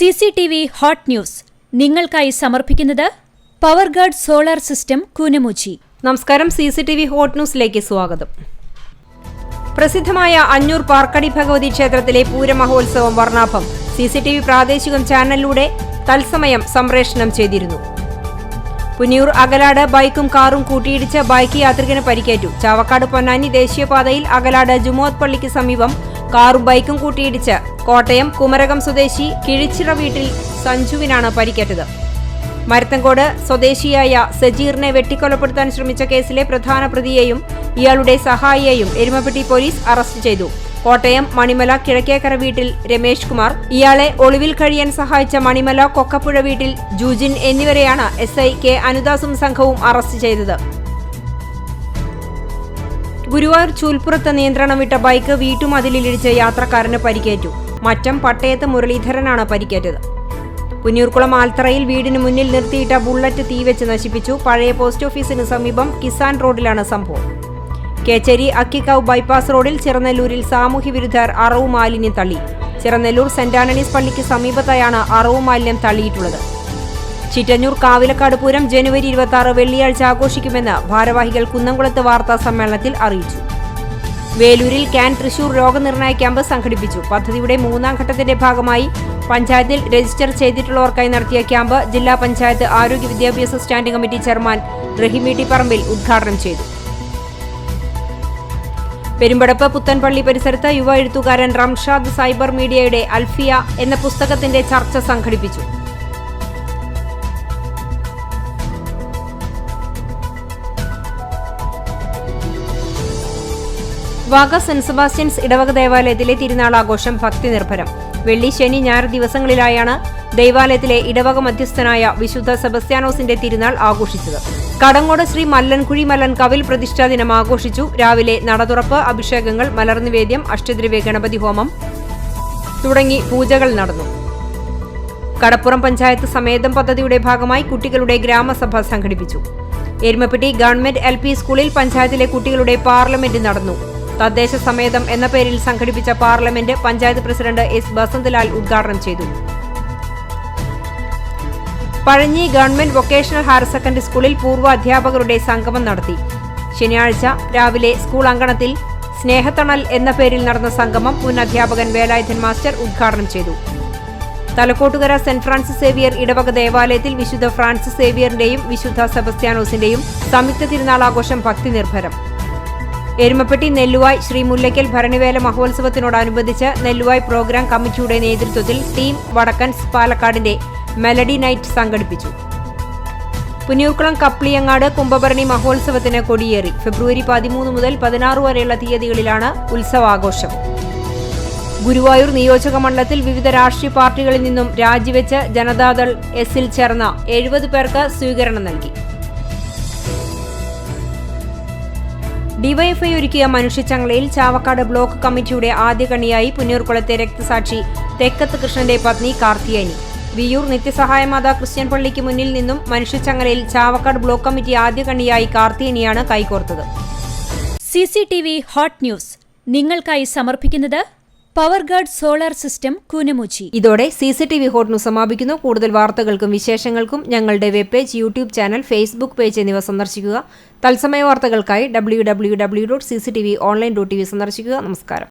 CCTV hot news നിങ്ങൾക്കായി സമർപ്പിക്കുന്നത് Powerguard solar system Koonamuchi. നമസ്കാരം. CCTV ഹോട്ട് ന്യൂസിലേക്ക് സ്വാഗതം. പ്രസിദ്ധമായ അഞ്ഞൂർ പാർക്കടി ഭഗവതി ക്ഷേത്രത്തിലെ പൂരമഹോത്സവം വർണ്ണാഭം CCTV പ്രാദേശികം ചാനലിലൂടെ തത്സമയം സംപ്രേഷണം ചെയ്തിരുന്നു. പുന്നിയൂർ അകലാട് ബൈക്കും കാറും കൂട്ടിയിടിച്ച് ബൈക്ക് യാത്രികന് പരിക്കേറ്റു. ചാവക്കാട് പൊന്നാനി ദേശീയപാതയിൽ അകലാട് ജുമോത്ത് പള്ളിക്ക് സമീപം കാറും ബൈക്കും കൂട്ടിയിടിച്ച് കോട്ടയം കുമരകം സ്വദേശി കിഴിച്ചിറ വീട്ടിൽ സഞ്ജുവിനാണ് പരിക്കേറ്റത്. മരത്തങ്കോട് സ്വദേശിയായ സജീറിനെ വെട്ടിക്കൊലപ്പെടുത്താൻ ശ്രമിച്ച കേസിലെ പ്രധാന പ്രതിയെയും ഇയാളുടെ സഹായിയെയും എരുമപ്പെട്ടി പോലീസ് അറസ്റ്റ് ചെയ്തു. കോട്ടയം മണിമല കിഴക്കേക്കര വീട്ടിൽ രമേഷ് കുമാർ, ഇയാളെ ഒളിവിൽ കഴിയാൻ സഹായിച്ച മണിമല കൊക്കപ്പുഴ വീട്ടിൽ ജൂജിൻ എന്നിവരെയാണ് SI കെ അനുദാസും സംഘവും അറസ്റ്റ് ചെയ്തത്. ഗുരുവായൂർ ചൂൽപ്പുറത്ത് നിയന്ത്രണം വിട്ട ബൈക്ക് വീട്ടുമതിലിടിച്ച് യാത്രക്കാരന് പരിക്കേറ്റു. മറ്റം പട്ടയത്ത് മുരളീധരനാണ് പരിക്കേറ്റത്. പുന്നിയൂർക്കുളം ആൽത്തറയിൽ വീടിന് മുന്നിൽ നിർത്തിയിട്ട ബുള്ളറ്റ് തീവെച്ച് നശിപ്പിച്ചു. പഴയ പോസ്റ്റ് ഓഫീസിന് സമീപം കിസാൻ റോഡിലാണ് സംഭവം. കേച്ചേരി അക്കിക്കാവ് ബൈപ്പാസ് റോഡിൽ ചിറനെല്ലൂരിൽ സാമൂഹ്യവിരുദ്ധർ അറവു മാലിന്യം തള്ളി. ചിറനെല്ലൂർ സെന്റ് ആന്റണീസ് പള്ളിക്ക് സമീപത്തായാണ് അറവു മാലിന്യം തള്ളിയിട്ടുള്ളത്. ചിറ്റന്നൂർ കാവിലക്കാട് പൂരം ജനുവരി 26 വെള്ളിയാഴ്ച ആഘോഷിക്കുമെന്ന് ഭാരവാഹികൾ കുന്നംകുളത്ത് വാർത്താ സമ്മേളനത്തിൽ അറിയിച്ചു. വേലൂരിൽ ക്യാൻ തൃശൂർ രോഗനിർണയ ക്യാമ്പ് സംഘടിപ്പിച്ചു. പദ്ധതിയുടെ 3ാം ഘട്ടത്തിന്റെ ഭാഗമായി പഞ്ചായത്തിൽ രജിസ്റ്റർ ചെയ്തിട്ടുള്ളവർക്കായി നടത്തിയ ക്യാമ്പ് ജില്ലാ പഞ്ചായത്ത് ആരോഗ്യ വിദ്യാഭ്യാസ സ്റ്റാൻഡിംഗ് കമ്മിറ്റി ചെയർമാൻ റഹിമീട്ടി പറമ്പിൽ ഉദ്ഘാടനം ചെയ്തു. പെരുമ്പടപ്പ് പുത്തൻപള്ളി പരിസരത്ത് യുവ എഴുത്തുകാരൻ റംഷാദ് സൈബർ മീഡിയയുടെ അൽഫിയ എന്ന പുസ്തകത്തിന്റെ ചർച്ച സംഘടിപ്പിച്ചു. വാഗ സെന്റ് സെബാസ്റ്റ്യൻസ് ഇടവക ദേവാലയത്തിലെ തിരുനാൾ ആഘോഷം ഭക്തി നിർഭരം. വെള്ളി, ശനി, ഞായർ ദിവസങ്ങളിലായാണ് ദേവാലയത്തിലെ ഇടവക മധ്യസ്ഥനായ വിശുദ്ധ സെബസ്ത്യാനോസിന്റെ തിരുനാൾ ആഘോഷിച്ചത്. കടങ്ങോട് ശ്രീ മല്ലൻകുഴി മല്ലൻ കവിൽ പ്രതിഷ്ഠാ ദിനം ആഘോഷിച്ചു. രാവിലെ നടതുറപ്പ്, അഭിഷേകങ്ങൾ, മലർനിവേദ്യം, അഷ്ടദ്രവ്യ ഗണപതി ഹോമം തുടങ്ങി പൂജകൾ നടന്നു. കടപ്പുറം പഞ്ചായത്ത് സമേതം പദ്ധതിയുടെ ഭാഗമായി കുട്ടികളുടെ ഗ്രാമസഭ സംഘടിപ്പിച്ചു. എരുമപ്പെട്ടി ഗവൺമെന്റ് LP സ്കൂളിൽ പഞ്ചായത്തിലെ കുട്ടികളുടെ പാർലമെന്റ് നടന്നു. തദ്ദേശ സമേതം എന്ന പേരിൽ സംഘടിപ്പിച്ച parliament panchayat president S Basanthalal ഉദ്ഘാടനം ചെയ്തു. Pazhanji government vocational higher secondary സ്കൂളിൽ പൂർവ്വ അധ്യാപകരുടെ സംഗമം നടത്തി. ശനിയാഴ്ച രാവിലെ സ്കൂൾ അങ്കണത്തിൽ സ്നേഹത്തണൽ എന്ന പേരിൽ നടന്ന സംഗമം മുൻ അധ്യാപകൻ വേലായുധൻ മാസ്റ്റർ ഉദ്ഘാടനം ചെയ്തു. തലക്കോട്ടുകര സെന്റ് ഫ്രാൻസിസ് സേവിയർ ഇടവക ദേവാലയത്തിൽ വിശുദ്ധ ഫ്രാൻസിസ് സേവിയറിന്റെയും വിശുദ്ധ സെബസ്ത്യാനോസിന്റെയും സംയുക്ത തിരുനാളാഘോഷം ഭക്തി നിർഭരം. എരുമപ്പെട്ടി നെല്ലുവായ് ശ്രീ മുല്ലയ്ക്കൽ ഭരണിവേല മഹോത്സവത്തിനോടനുബന്ധിച്ച് നെല്ലുവായ് പ്രോഗ്രാം കമ്മിറ്റിയുടെ നേതൃത്വത്തിൽ ടീം വടക്കൻസ് പാലക്കാടിന്റെ മെലഡി നൈറ്റ് സംഘടിപ്പിച്ചു. പുന്നിയൂർക്കുളം കപ്ലിയങ്ങാട് കുംഭഭരണി മഹോത്സവത്തിന് കൊടിയേറി. ഫെബ്രുവരി 13 മുതൽ 16 വരെയുള്ള തീയതികളിലാണ് ഉത്സവാഘോഷം. ഗുരുവായൂർ നിയോജക മണ്ഡലത്തിൽ വിവിധ രാഷ്ട്രീയ പാർട്ടികളിൽ നിന്നും രാജിവെച്ച് ജനതാദൾ S-ൽ ചേർന്ന 70 പേർക്ക് സ്വീകരണം നൽകി. ഡിവൈഎഫ്ഐ ഒരുക്കിയ മനുഷ്യച്ചങ്ങലയിൽ ചാവക്കാട് ബ്ലോക്ക് കമ്മിറ്റിയുടെ ആദ്യ കണിയായി പുന്നിയൂർക്കുളത്തെ രക്തസാക്ഷി തെക്കത്ത് കൃഷ്ണന്റെ പത്നി കാർത്തിയാനി. വിയൂർ നിത്യസഹായമാതാ ക്രിസ്ത്യൻ പള്ളിക്ക് മുന്നിൽ നിന്നും മനുഷ്യച്ചങ്ങലയിൽ ചാവക്കാട് ബ്ലോക്ക് കമ്മിറ്റി ആദ്യ കണിയായി കാർത്തിയാനിയാണ് കൈകോർത്തത്. CCTV ഹോട്ട് ന്യൂസ് നിങ്ങൾക്കായി സമർപ്പിക്കുന്നത് പവർഗാർഡ് സോളാർ സിസ്റ്റം കൂനമുച്ചി. ഇതോടെ CCTV ഹോട്ട് ന്യൂസ് സമാപിക്കുന്നു. കൂടുതൽ വാർത്തകൾക്കും വിശേഷങ്ങൾക്കും ഞങ്ങളുടെ web page, YouTube channel, Facebook page എന്നിവ സന്ദർശിക്കുക. തത്സമയ വാർത്തകൾക്കായി www.cctv.online.tv സന്ദർശിക്കുക. നമസ്കാരം.